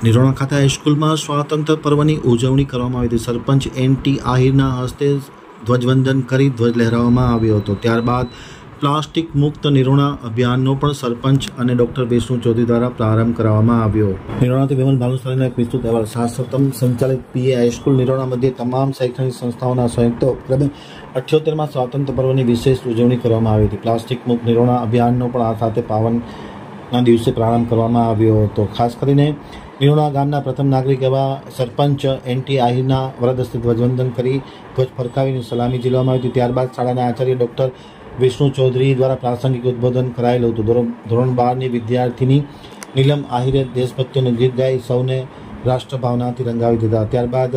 નિરોણા ખાતે હાઈસ્કૂલમાં સ્વાતંત્ર્ય પર્વની ઉજવણી કરવામાં આવી હતી। સરપંચ એન.ટી. આહિરના હસ્તે ધ્વજવંદન કરી ધ્વજ લહેરાવવામાં આવ્યો હતો। ત્યારબાદ પ્લાસ્ટિક મુક્ત નિરોણા અભિયાનનો પણ સરપંચ અને ડોક્ટર વિષ્ણુ ચૌધરી દ્વારા પ્રારંભ કરવામાં આવ્યો। નિરોણાથી વિમલ ભાનુશાલીના એક વિસ્તૃત અહેવાલ। શાશ્વતમ સંચાલિત પીએ હાઈસ્કૂલ નિરોણા મધ્યે તમામ શૈક્ષણિક સંસ્થાઓના સંયુક્ત ઉપક્રમે 78માં સ્વાતંત્ર્ય પર્વની વિશેષ ઉજવણી કરવામાં આવી હતી। પ્લાસ્ટિક મુક્ત નિરોણા અભિયાનનો પણ આ સાથે પાવનના દિવસે પ્રારંભ કરવામાં આવ્યો હતો। ખાસ કરીને નિરોણા ગામના પ્રથમ નાગરિક એવા સરપંચ એન.ટી. આહિરના વરદ હસ્તે ધ્વજવંદન કરી ધ્વજ ફરકાવીને સલામી ઝીલવામાં આવી હતી। ત્યારબાદ શાળાના આચાર્ય ડોક્ટર વિષ્ણુ ચૌધરી દ્વારા પ્રાસંગિક ઉદ્બોધન કરાયેલું હતું। ધોરણ 12ની વિદ્યાર્થીની નીલમ આહિરે દેશભક્તિનું ગીત ગાઈ સૌને રાષ્ટ્રભાવનાથી રંગાવી દીધા। ત્યારબાદ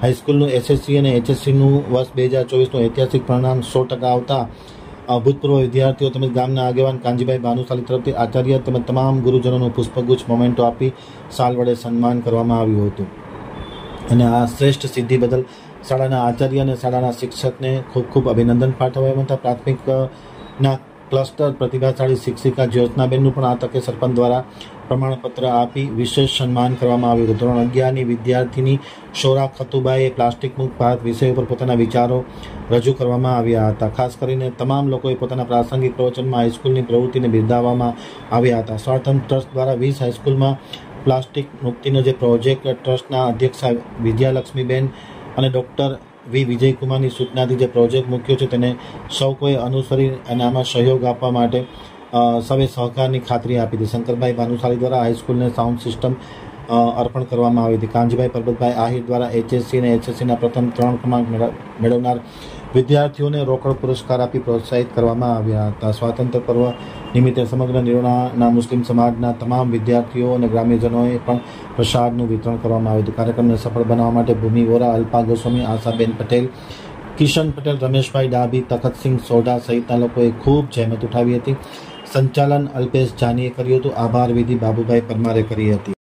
હાઈસ્કૂલનું એસએસસી અને એચએસસીનું વર્ષ 2024નું ઐતિહાસિક પરિણામ 100% આવતા ભૂતપૂર્વ વિદ્યાર્થીઓ તેમજ ગામના આગેવાન કાનજીભાઈ ભાનુશાલી તરફથી આચાર્ય તેમજ તમામ ગુરુજનોનું પુષ્પગુચ્છ મોમેન્ટો આપી સાલ વડે સન્માન કરવામાં આવ્યું હતું। અને આ શ્રેષ્ઠ સિદ્ધિ બદલ શાળાના આચાર્ય અને શાળાના શિક્ષકને ખૂબ ખૂબ અભિનંદન પાઠવ્યા હતા। પ્રાથમિકના ક્લસ્ટર પ્રતિભાશાળી શિક્ષિકા જ્યોત્સનાબેનનું પણ આ તકે સરપંચ દ્વારા પ્રમાણપત્ર આપી વિશેષ સન્માન કરવામાં આવ્યું હતું। ધોરણ 11ની વિદ્યાર્થીની શોરા ખતુબાએ પ્લાસ્ટિક મુક્ત ભારત વિષય ઉપર પોતાના વિચારો રજૂ કરવામાં આવ્યા હતા। ખાસ કરીને તમામ લોકોએ પોતાના પ્રાસંગિક પ્રવચનમાં હાઈસ્કૂલની પ્રવૃત્તિને બિરદાવવામાં આવ્યા હતા। સ્વાતંત્ર્ય ટ્રસ્ટ દ્વારા 20 હાઈસ્કૂલમાં પ્લાસ્ટિક મુક્તિનો જે પ્રોજેક્ટ ટ્રસ્ટના અધ્યક્ષ વિદ્યાલક્ષ્મીબેન અને ડૉક્ટર વી વિજયકુમારની સૂચનાથી જે પ્રોજેક્ટ મૂક્યો છે તેને સૌ કોઈ અનુસરી અને આમાં સહયોગ આપવા માટે સૌએ સહકારની ખાતરી આપી હતી। શંકરભાઈ ભાનુશાલી દ્વારા હાઈસ્કૂલને સાઉન્ડ સિસ્ટમ અર્પણ કરવામાં આવી હતી। કાનજીભાઈ પરબતભાઈ આહિર દ્વારા એચએસસી અને એચએસસીના પ્રથમ 3 ક્રમાંક મેળવનાર વિદ્યાર્થીઓને રોકડ પુરસ્કાર આપી પ્રોત્સાહિત કરવામાં આવ્યા હતા। સ્વાતંત્ર્ય પર્વ નિમિત્તે સમગ્ર નિરોણાના મુસ્લિમ સમાજના તમામ વિદ્યાર્થીઓ અને ગ્રામ્યજનોએ પણ પ્રસાદનું વિતરણ કરવામાં આવ્યું હતું। કાર્યક્રમને સફળ બનાવવા માટે ભૂમિ વોરા, અલ્પા ગોસ્વામી, આશાબેન પટેલ, કિશન પટેલ, રમેશભાઈ ડાભી, તખતસિંહ સોઢા સહિતના લોકોએ ખૂબ જહેમત ઉઠાવી હતી। સંચાલન અલ્પેશ જાનીએ કર્યું હતું। આભાર વિધિ બાબુભાઈ પરમારે કરી હતી।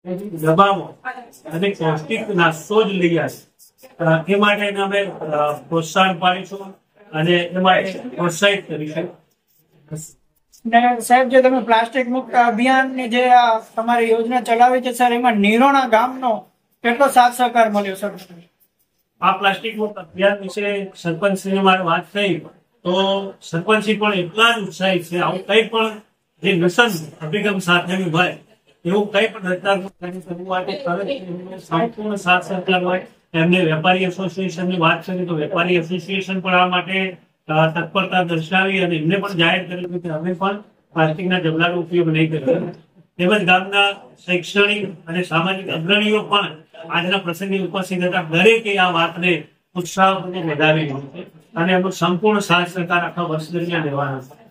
દબાવો અને પૌષ્ટિક નાસ્તો જ લઈ આવે એ માટે અમે પ્રોત્સાહન પાડીશું અને એમાં પ્રોત્સાહિત કરીશું। સાહેબ, જે તમે પ્લાસ્ટિક મુક્ત અભિયાનની જે તમારી યોજના ચલાવી છે સર, એમાં નિરોણા ગામનો કેટલો સાથ સહકાર મળ્યો સર? આ પ્લાસ્ટિક મુક્ત અભિયાન વિશે સરપંચશ્રીને મારે વાત થઈ તો સરપંચશ્રી પણ એટલા જ ઉત્સાહિત છે। આવું કંઈ પણ જે મિશન અભિગમ સાથેનું હોય એવું કંઈ પણ રચનાત્મક માટે સંપૂર્ણ સાથ સહકાર હોય। એમને વેપારી એસોસિએશનની વાત કરી તો વેપારી એસોસિએશન પણ આ માટે તત્પરતા દર્શાવી અને એમને પણ જાહેર કર્યું કે અમે પણ પ્લાસ્ટિકના જબલાનો ઉપયોગ નહીં કર્યો। તેમજ ગામના શૈક્ષણિક અને સામાજિક અગ્રણીઓ પણ આજના પ્રસંગે ઉપસ્થિત હતા। દરેકે આ વાતને ઉત્સાહ વધાવી અને એમનો સંપૂર્ણ સાથ સહકાર આખા વર્ષ દરમિયાન રહેવાનો છે।